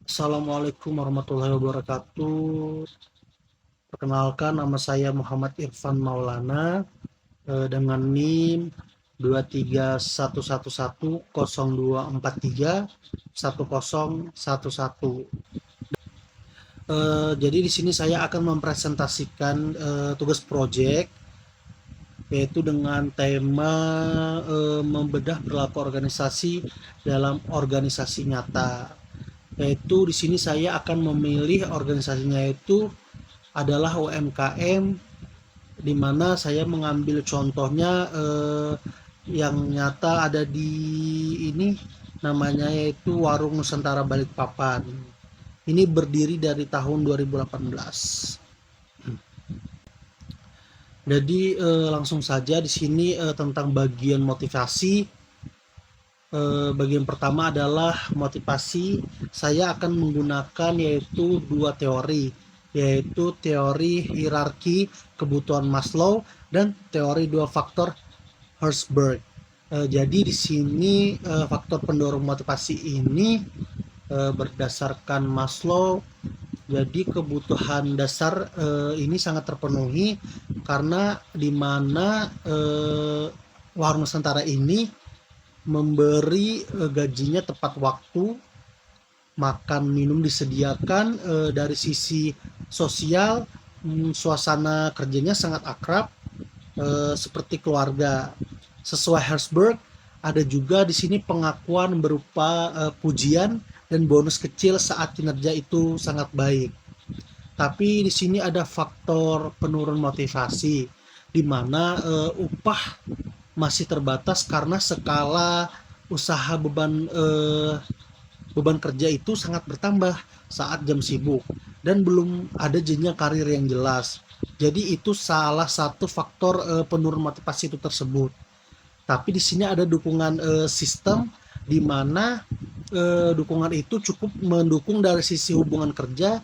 Assalamualaikum warahmatullahi wabarakatuh. Perkenalkan, nama saya Muhammad Irfan Maulana, dengan NIM 2311102431011. Jadi di sini saya akan mempresentasikan tugas proyek, yaitu dengan tema membedah perilaku organisasi dalam organisasi nyata. Yaitu di sini saya akan memilih organisasinya itu adalah UMKM, di mana saya mengambil contohnya yang nyata ada di ini, namanya yaitu Warung Nusantara Balikpapan. Ini berdiri dari tahun 2018. Jadi langsung saja di sini tentang bagian motivasi. Bagian pertama adalah motivasi. Saya akan menggunakan yaitu dua teori, yaitu teori hierarki kebutuhan Maslow dan teori dua faktor Herzberg. Jadi di sini faktor pendorong motivasi ini berdasarkan Maslow. Jadi kebutuhan dasar ini sangat terpenuhi karena di mana Warung Nusantara ini memberi gajinya tepat waktu, makan minum disediakan, dari sisi sosial, suasana kerjanya sangat akrab, seperti keluarga. Sesuai Herzberg, ada juga di sini pengakuan berupa pujian dan bonus kecil saat kinerja itu sangat baik. Tapi di sini ada faktor penurun motivasi, di mana upah masih terbatas karena skala usaha beban kerja itu sangat bertambah saat jam sibuk dan belum ada jenjang karir yang jelas. Jadi itu salah satu faktor penurun motivasi itu tersebut. Tapi di sini ada dukungan sistem, di mana dukungan itu cukup mendukung dari sisi hubungan kerja,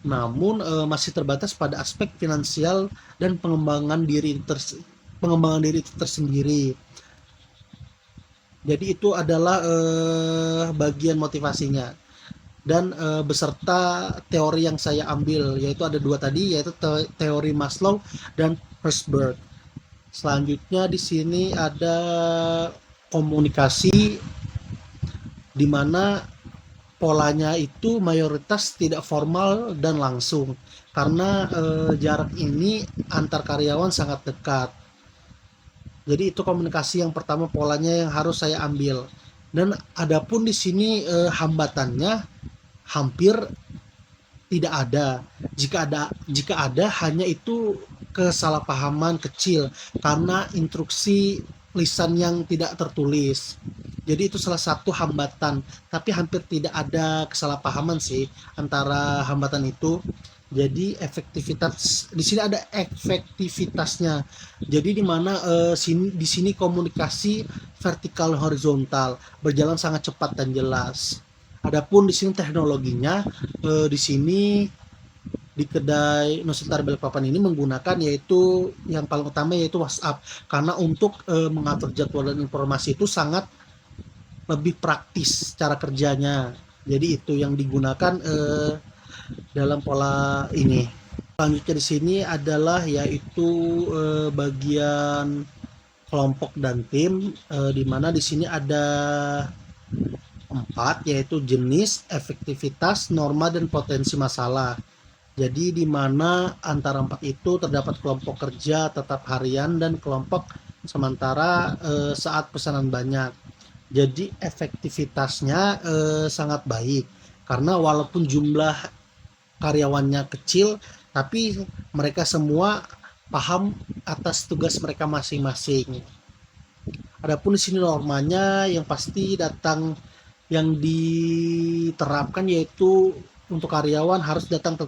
namun masih terbatas pada aspek finansial dan pengembangan diri itu tersendiri. Jadi itu adalah bagian motivasinya, dan beserta teori yang saya ambil, yaitu ada dua tadi, yaitu teori Maslow dan Herzberg. Selanjutnya di sini ada komunikasi, di mana polanya itu mayoritas tidak formal dan langsung karena jarak ini antar karyawan sangat dekat. Jadi itu komunikasi yang pertama, polanya yang harus saya ambil. Dan adapun di sini hambatannya hampir tidak ada. Jika ada hanya itu kesalahpahaman kecil karena instruksi lisan yang tidak tertulis. Jadi itu salah satu hambatan, tapi hampir tidak ada kesalahpahaman sih antara hambatan itu. Jadi efektivitas di sini ada efektivitasnya. Jadi di mana di sini komunikasi vertikal horizontal berjalan sangat cepat dan jelas. Adapun di sini teknologinya, di sini di kedai Nusantara Balikpapan ini menggunakan yaitu yang paling utama yaitu WhatsApp, karena untuk mengatur jadwal dan informasi itu sangat lebih praktis cara kerjanya. Jadi itu yang digunakan dalam pola ini. Selanjutnya di sini adalah yaitu bagian kelompok dan tim, di mana di sini ada empat, yaitu jenis, efektivitas, norma, dan potensi masalah. Jadi di mana antara empat itu terdapat kelompok kerja tetap harian dan kelompok sementara saat pesanan banyak. Jadi efektivitasnya sangat baik karena walaupun jumlah karyawannya kecil, tapi mereka semua paham atas tugas mereka masing-masing. Adapun di sini normanya yang pasti yang diterapkan yaitu untuk karyawan harus datang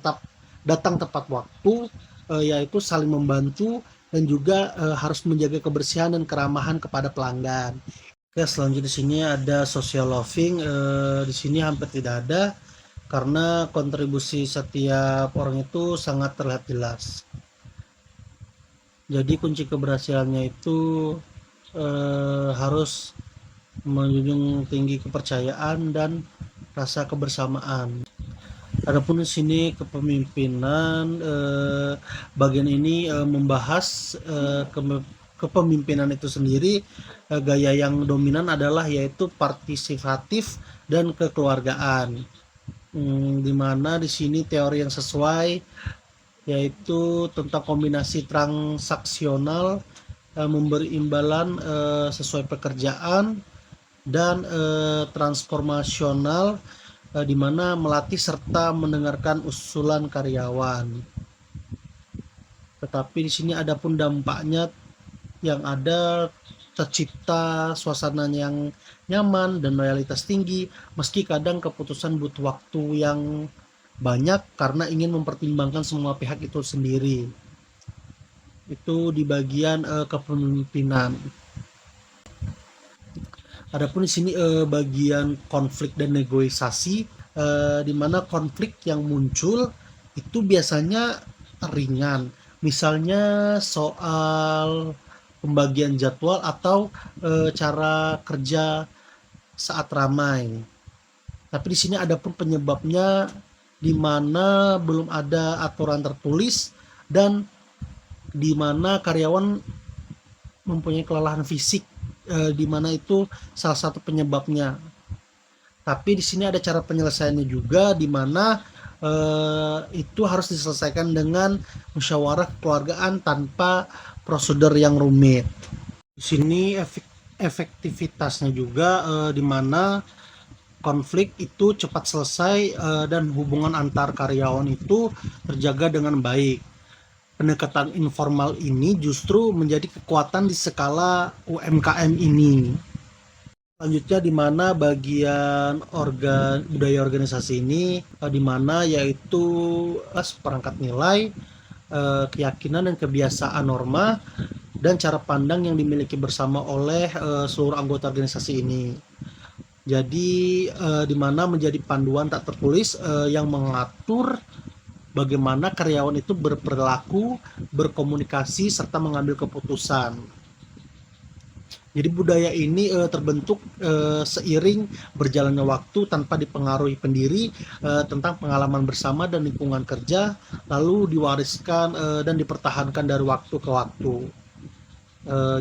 tepat waktu, yaitu saling membantu dan juga harus menjaga kebersihan dan keramahan kepada pelanggan. Oke, selanjutnya di sini ada social loving. Di sini hampir tidak ada karena kontribusi setiap orang itu sangat terlihat jelas. Jadi kunci keberhasilannya itu harus menjunjung tinggi kepercayaan dan rasa kebersamaan. Adapun di sini kepemimpinan, bagian ini membahas kepemimpinan itu sendiri. Gaya yang dominan adalah yaitu partisipatif dan kekeluargaan. Di mana di sini teori yang sesuai yaitu tentang kombinasi transaksional, memberi imbalan sesuai pekerjaan, dan transformasional, di mana melatih serta mendengarkan usulan karyawan. Tetapi di sini ada pun dampaknya yang ada tercipta suasana yang nyaman dan loyalitas tinggi, meski kadang keputusan butuh waktu yang banyak karena ingin mempertimbangkan semua pihak itu sendiri. Itu di bagian kepemimpinan. Adapun di sini bagian konflik dan negosiasi, di mana konflik yang muncul itu biasanya ringan, misalnya soal pembagian jadwal atau cara kerja saat ramai. Tapi di sini ada pun penyebabnya, di mana belum ada aturan tertulis dan di mana karyawan mempunyai kelelahan fisik, di mana itu salah satu penyebabnya. Tapi di sini ada cara penyelesaiannya juga, di mana itu harus diselesaikan dengan musyawarah kekeluargaan tanpa prosedur yang rumit. Di sini efektivitasnya juga, di mana konflik itu cepat selesai dan hubungan antar karyawan itu terjaga dengan baik. Pendekatan informal ini justru menjadi kekuatan di skala UMKM ini. Selanjutnya di mana bagian budaya organisasi ini, di mana yaitu seperangkat nilai, keyakinan dan kebiasaan norma dan cara pandang yang dimiliki bersama oleh seluruh anggota organisasi ini. Jadi di mana menjadi panduan tak tertulis yang mengatur bagaimana karyawan itu berperilaku, berkomunikasi, serta mengambil keputusan. Jadi budaya ini terbentuk seiring berjalannya waktu tanpa dipengaruhi pendiri, tentang pengalaman bersama dan lingkungan kerja, lalu diwariskan dan dipertahankan dari waktu ke waktu.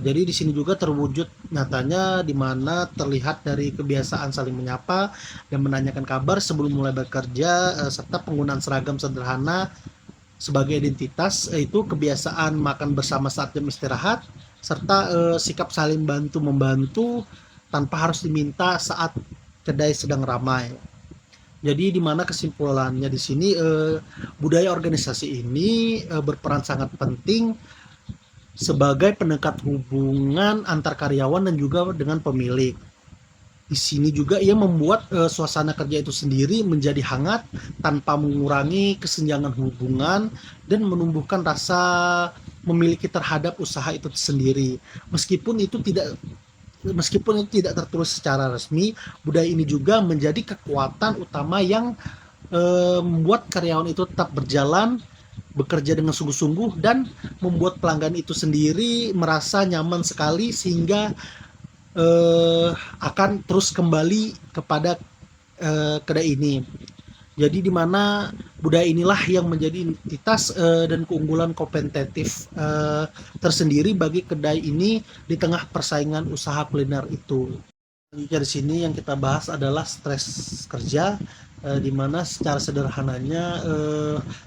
Jadi di sini juga terwujud nyatanya, di mana terlihat dari kebiasaan saling menyapa dan menanyakan kabar sebelum mulai bekerja, serta penggunaan seragam sederhana sebagai identitas, itu kebiasaan makan bersama saat jam istirahat, serta sikap saling bantu-membantu tanpa harus diminta saat kedai sedang ramai. Jadi di mana kesimpulannya di sini, budaya organisasi ini berperan sangat penting sebagai pendekat hubungan antar karyawan dan juga dengan pemilik. Di sini juga ia membuat suasana kerja itu sendiri menjadi hangat tanpa mengurangi kesenjangan hubungan dan menumbuhkan rasa memiliki terhadap usaha itu sendiri. Meskipun itu tidak tertulis secara resmi, budaya ini juga menjadi kekuatan utama yang membuat karyawan itu tetap berjalan, bekerja dengan sungguh-sungguh, dan membuat pelanggan itu sendiri merasa nyaman sekali, sehingga akan terus kembali kepada kedai ini. Jadi di mana budaya inilah yang menjadi identitas dan keunggulan kompetitif tersendiri bagi kedai ini di tengah persaingan usaha kuliner itu. Di sini yang kita bahas adalah stres kerja, di mana secara sederhananya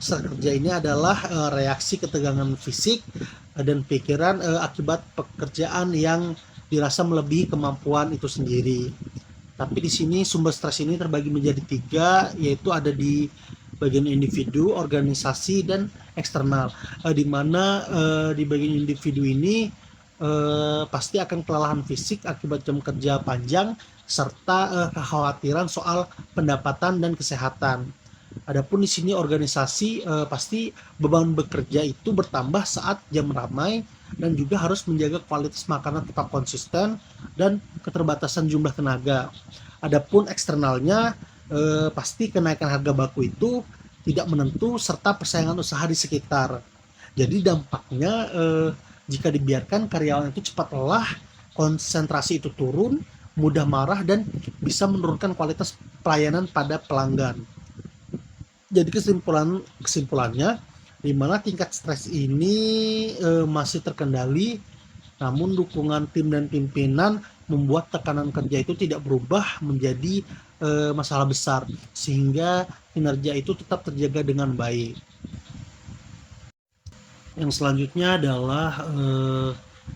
stres kerja ini adalah reaksi ketegangan fisik dan pikiran akibat pekerjaan yang dirasa melebihi kemampuan itu sendiri. Tapi di sini sumber stres ini terbagi menjadi 3, yaitu ada di bagian individu, organisasi, dan eksternal. Di mana di bagian individu ini pasti akan kelelahan fisik akibat jam kerja panjang, serta kekhawatiran soal pendapatan dan kesehatan. Adapun di sini organisasi, pasti beban bekerja itu bertambah saat jam ramai dan juga harus menjaga kualitas makanan tetap konsisten dan keterbatasan jumlah tenaga. Adapun eksternalnya, pasti kenaikan harga baku itu tidak menentu serta persaingan usaha di sekitar. Jadi dampaknya jika dibiarkan karyawan itu cepat lelah, konsentrasi itu turun, mudah marah, dan bisa menurunkan kualitas pelayanan pada pelanggan. Jadi kesimpulannya, di mana tingkat stres ini masih terkendali, namun dukungan tim dan pimpinan membuat tekanan kerja itu tidak berubah menjadi masalah besar, sehingga kinerja itu tetap terjaga dengan baik. Yang selanjutnya adalah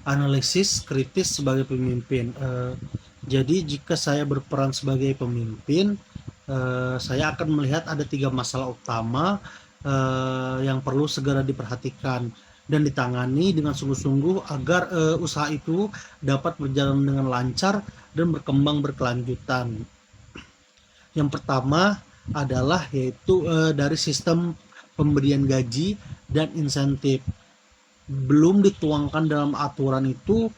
analisis kritis sebagai pemimpin. Jadi jika saya berperan sebagai pemimpin, saya akan melihat ada 3 masalah utama yang perlu segera diperhatikan dan ditangani dengan sungguh-sungguh agar usaha itu dapat berjalan dengan lancar dan berkembang berkelanjutan. Yang pertama adalah yaitu dari sistem pemberian gaji dan insentif. Belum dituangkan dalam aturan itu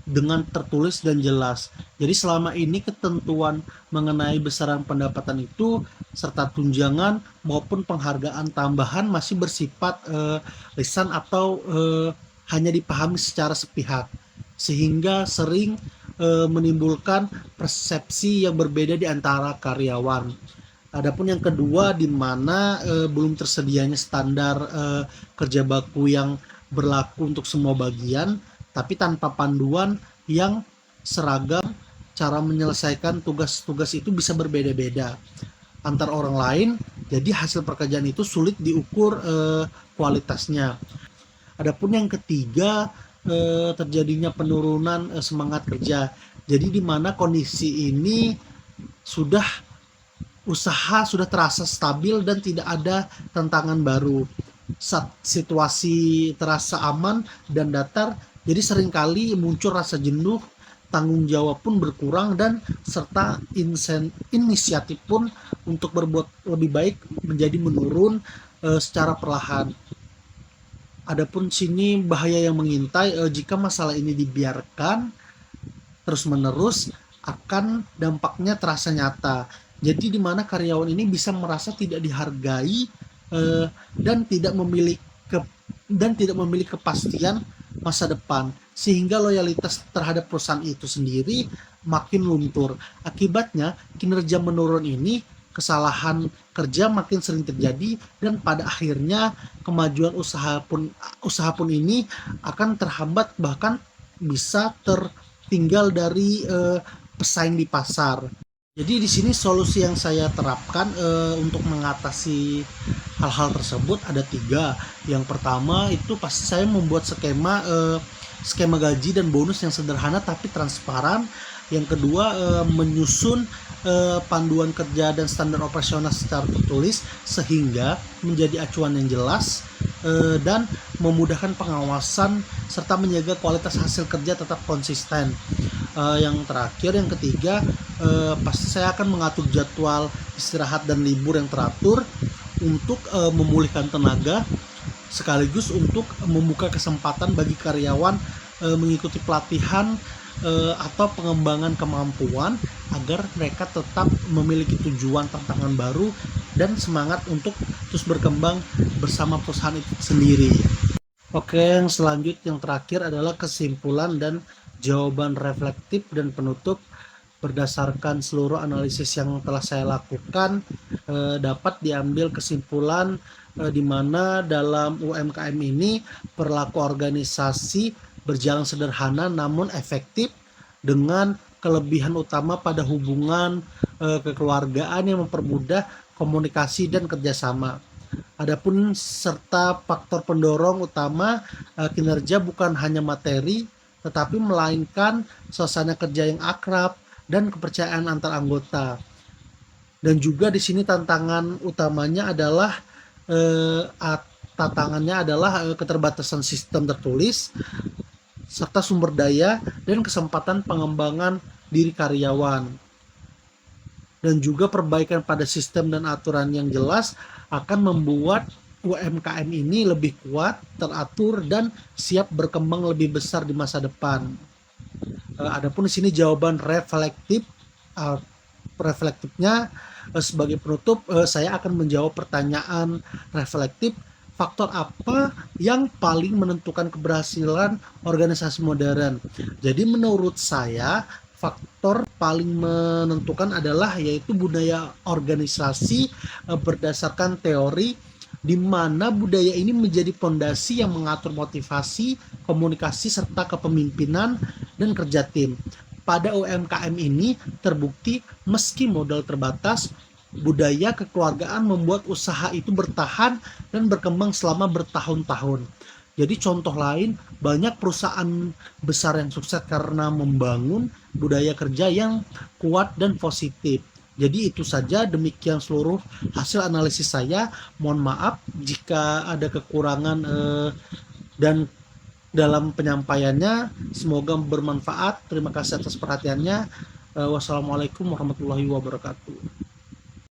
dengan tertulis dan jelas. Jadi selama ini ketentuan mengenai besaran pendapatan itu serta tunjangan maupun penghargaan tambahan masih bersifat lisan atau hanya dipahami secara sepihak, sehingga sering menimbulkan persepsi yang berbeda di antara karyawan. Adapun yang kedua, di mana belum tersedianya standar kerja baku yang berlaku untuk semua bagian, tapi tanpa panduan yang seragam, cara menyelesaikan tugas-tugas itu bisa berbeda-beda antar orang lain, jadi hasil pekerjaan itu sulit diukur kualitasnya. Adapun yang ketiga, terjadinya penurunan semangat kerja. Jadi di mana kondisi ini usaha sudah terasa stabil dan tidak ada tantangan baru. Saat situasi terasa aman dan datar, jadi seringkali muncul rasa jenuh, tanggung jawab pun berkurang, dan serta inisiatif pun untuk berbuat lebih baik menjadi menurun secara perlahan. Adapun sini bahaya yang mengintai jika masalah ini dibiarkan terus-menerus, akan dampaknya terasa nyata. Jadi di mana karyawan ini bisa merasa tidak dihargai dan tidak memiliki kepastian masa depan, sehingga loyalitas terhadap perusahaan itu sendiri makin luntur. Akibatnya kinerja menurun ini, kesalahan kerja makin sering terjadi, dan pada akhirnya kemajuan usaha pun ini akan terhambat, bahkan bisa tertinggal dari pesaing di pasar. Jadi di sini solusi yang saya terapkan untuk mengatasi hal-hal tersebut ada 3. Yang pertama itu pasti saya membuat skema gaji dan bonus yang sederhana tapi transparan. Yang kedua, menyusun panduan kerja dan standar operasional secara tertulis sehingga menjadi acuan yang jelas dan memudahkan pengawasan serta menjaga kualitas hasil kerja tetap konsisten. Yang terakhir, yang ketiga, pasti saya akan mengatur jadwal istirahat dan libur yang teratur untuk memulihkan tenaga, sekaligus untuk membuka kesempatan bagi karyawan mengikuti pelatihan atau pengembangan kemampuan agar mereka tetap memiliki tujuan, tantangan baru, dan semangat untuk terus berkembang bersama perusahaan itu sendiri. Oke, yang selanjutnya yang terakhir adalah kesimpulan dan jawaban reflektif dan penutup. Berdasarkan seluruh analisis yang telah saya lakukan, dapat diambil kesimpulan di mana dalam UMKM ini perilaku organisasi berjalan sederhana namun efektif, dengan kelebihan utama pada hubungan kekeluargaan yang mempermudah komunikasi dan kerjasama. Adapun serta faktor pendorong utama kinerja bukan hanya materi, tetapi melainkan suasana kerja yang akrab dan kepercayaan antar anggota. Dan juga di sini tantangannya adalah keterbatasan sistem tertulis serta sumber daya dan kesempatan pengembangan diri karyawan. Dan juga perbaikan pada sistem dan aturan yang jelas akan membuat UMKM ini lebih kuat, teratur, dan siap berkembang lebih besar di masa depan. Adapun di sini jawaban reflektifnya sebagai penutup, saya akan menjawab pertanyaan reflektif. Faktor apa yang paling menentukan keberhasilan organisasi modern? Jadi menurut saya faktor paling menentukan adalah yaitu budaya organisasi berdasarkan teori, di mana budaya ini menjadi fondasi yang mengatur motivasi, komunikasi, serta kepemimpinan dan kerja tim. Pada UMKM ini terbukti meski modal terbatas, budaya kekeluargaan membuat usaha itu bertahan dan berkembang selama bertahun-tahun. Jadi contoh lain, banyak perusahaan besar yang sukses karena membangun budaya kerja yang kuat dan positif. Jadi itu saja, demikian seluruh hasil analisis saya. Mohon maaf jika ada kekurangan dan dalam penyampaiannya. Semoga bermanfaat. Terima kasih atas perhatiannya. Wassalamualaikum warahmatullahi wabarakatuh.